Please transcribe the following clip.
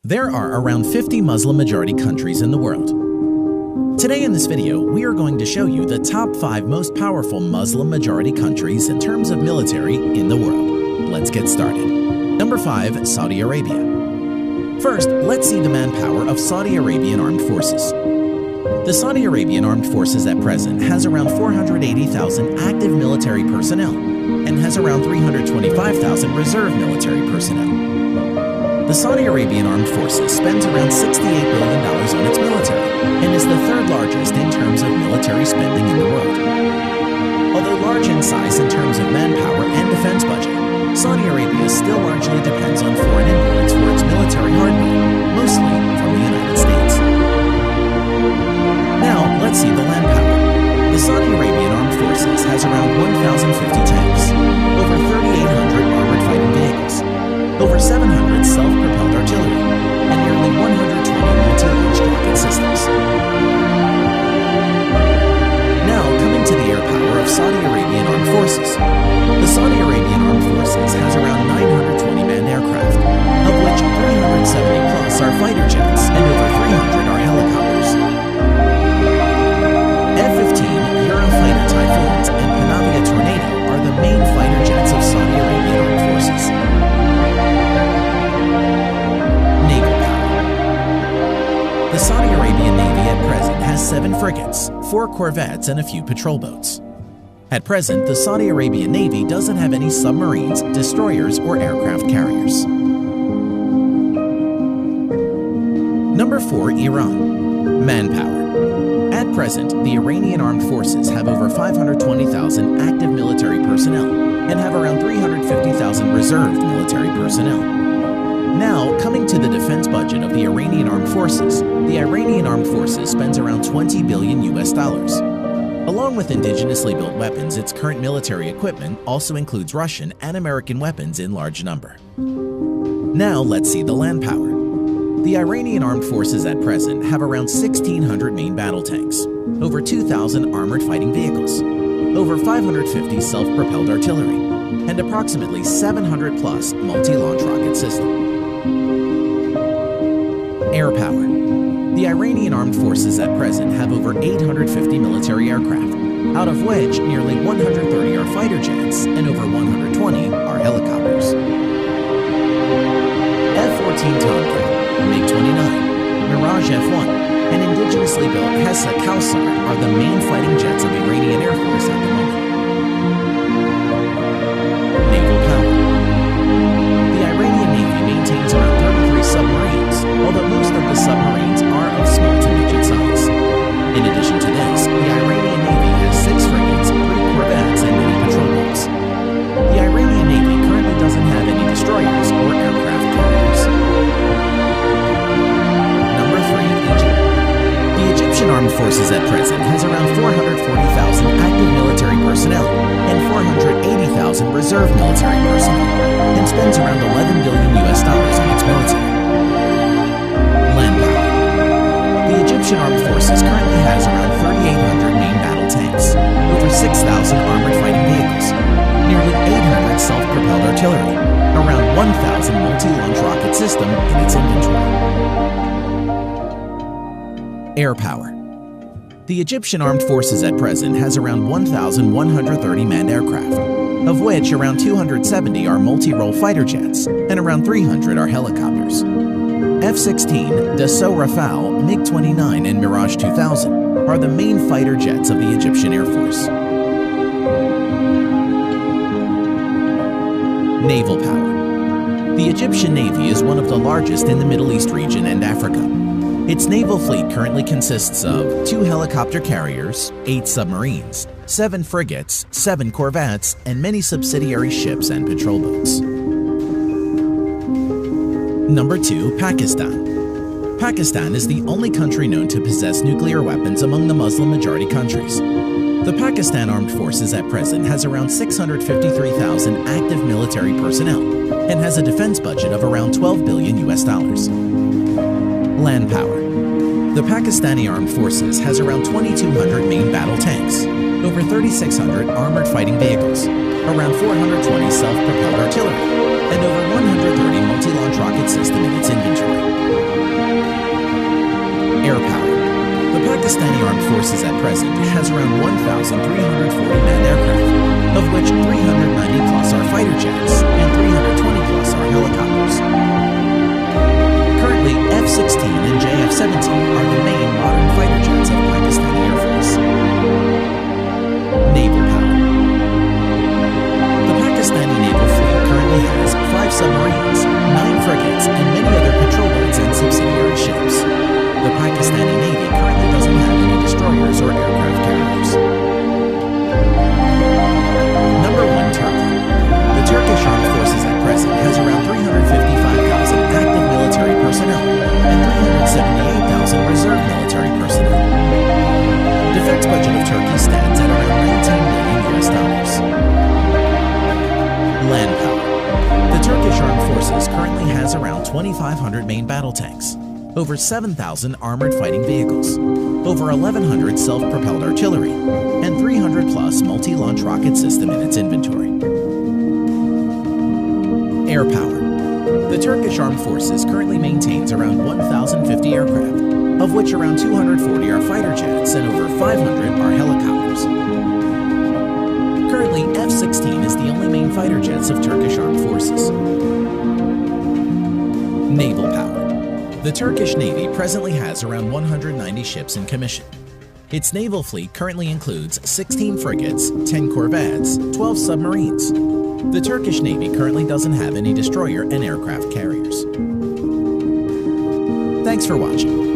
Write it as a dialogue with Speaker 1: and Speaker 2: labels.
Speaker 1: There are around 50 Muslim-majority countries in the world. Today in this video, we are going to show you the top 5 most powerful Muslim-majority countries in terms of military in the world. Let's get started. Number 5. Saudi Arabia. First, let's see the manpower of Saudi Arabian Armed Forces. The Saudi Arabian Armed Forces at present has around 480,000 active military personnel and has around 325,000 reserve military personnel. The Saudi Arabian Armed Forces spends around $68 billion on its military and is the third largest in terms of military spending in the world. Although large in size in terms of manpower and defense budget, Saudi Arabia still largely depends on foreign imports for its military hardware, mostly from the United States. Now, let's see the land power. The Saudi Arabian Armed Forces has around 1,050 tanks, over 3,800 armored fighting vehicles, over 700 self-propelled artillery, and nearly 120 multi-launch rocket systems. Now, coming to the air power of Saudi Arabian Armed Forces. The Saudi Arabian Armed Forces has around 920 manned aircraft, of which 370 plus are fighter jets and over 300 are helicopters. F-15 Eurofighter Typhoons and Panavia Tornado are the main fighter jets of Saudi Arabian Armed Forces. Naval power. The Saudi Arabian Navy at present has 7 frigates, 4 corvettes, and a few patrol boats. At present, the Saudi Arabian Navy doesn't have any submarines, destroyers, or aircraft carriers. Number 4. Iran. Manpower. At present, the Iranian Armed Forces have over 520,000 active military personnel and have around 350,000 reserved military personnel. Now, coming to the defense budget of the Iranian Armed Forces, the Iranian Armed Forces spends around $20 billion US. Along with indigenously built weapons, its current military equipment also includes Russian and American weapons in large number. Now, let's see the land power. The Iranian Armed Forces at present have around 1,600 main battle tanks, over 2,000 armored fighting vehicles, over 550 self-propelled artillery, and approximately 700 plus multi-launch rocket systems. Air power. The Iranian Armed Forces at present have over 850 military aircraft, out of which nearly 130 are fighter jets and over 120 are helicopters. F-14 Tomcat, MiG-29, Mirage F-1, and indigenously built Hessa Kausar are the main fighting jets of the Iranian Air Force at the moment. Naval power. The Iranian Navy maintains around 33 submarines, although most of the submarines are of small to midget size. In addition to this, the Iranian Navy has 6 frigates, 3 corvettes, and many patrol boats. The Iranian Navy currently doesn't have any destroyers or aircraft carriers. Number 3. Egypt. The Egyptian Armed Forces at present has around 440,000 active military personnel and 480,000 reserve military personnel, and spends around $11 billion US on its military. Land power. The Egyptian Armed Forces currently has around 3,800 main battle tanks, over 6,000 armored fighting vehicles, nearly 800 self-propelled artillery, around 1,000 multi-launch rocket system in its inventory. Air power. The Egyptian Armed Forces at present has around 1,130 manned aircraft, of which around 270 are multi-role fighter jets and around 300 are helicopters. F-16, Dassault Rafale, MiG-29, and Mirage 2000 are the main fighter jets of the Egyptian Air Force. Naval power. The Egyptian Navy is one of the largest in the Middle East region and Africa. Its naval fleet currently consists of 2 helicopter carriers, 8 submarines, 7 frigates, 7 corvettes, and many subsidiary ships and patrol boats. Number 2. Pakistan. Pakistan is the only country known to possess nuclear weapons among the Muslim-majority countries. The Pakistan Armed Forces at present has around 653,000 active military personnel and has a defense budget of around $12 billion US. Land power. The Pakistani Armed Forces has around 2,200 main battle tanks, over 3,600 armored fighting vehicles, around 420 self-propelled artillery, and over 130 multi-launch rocket system in its inventory. Forces at present has around 1,340 manned aircraft, of which 390 plus are fighter jets and 320 plus are helicopters. Currently, F-16 and JF-17 are the main modern fighter jets of Pakistani Air Force. Naval power. The Pakistani naval fleet currently has 5 submarines, 9 frigates, and many other patrol boats and subsidiary ships. The Pakistani Navy currently doesn't have any destroyers or aircraft carriers. Number 1, Turkey. The Turkish Armed Forces at present has around 355,000 active military personnel and 378,000 reserve military personnel. Defense budget of Turkey stands at around $19 billion. Land power. The Turkish Armed Forces currently has around 2,500 main battle tanks, over 7,000 armored fighting vehicles, over 1,100 self-propelled artillery, and 300 plus multi-launch rocket system in its inventory. Air power. The Turkish Armed Forces currently maintains around 1,050 aircraft, of which around 240 are fighter jets and over 500 are helicopters. Currently, F-16 is the only main fighter jets of Turkish Armed Forces. Naval power. The Turkish Navy presently has around 190 ships in commission. Its naval fleet currently includes 16 frigates, 10 corvettes, 12 submarines. The Turkish Navy currently doesn't have any destroyer and aircraft carriers. Thanks for watching.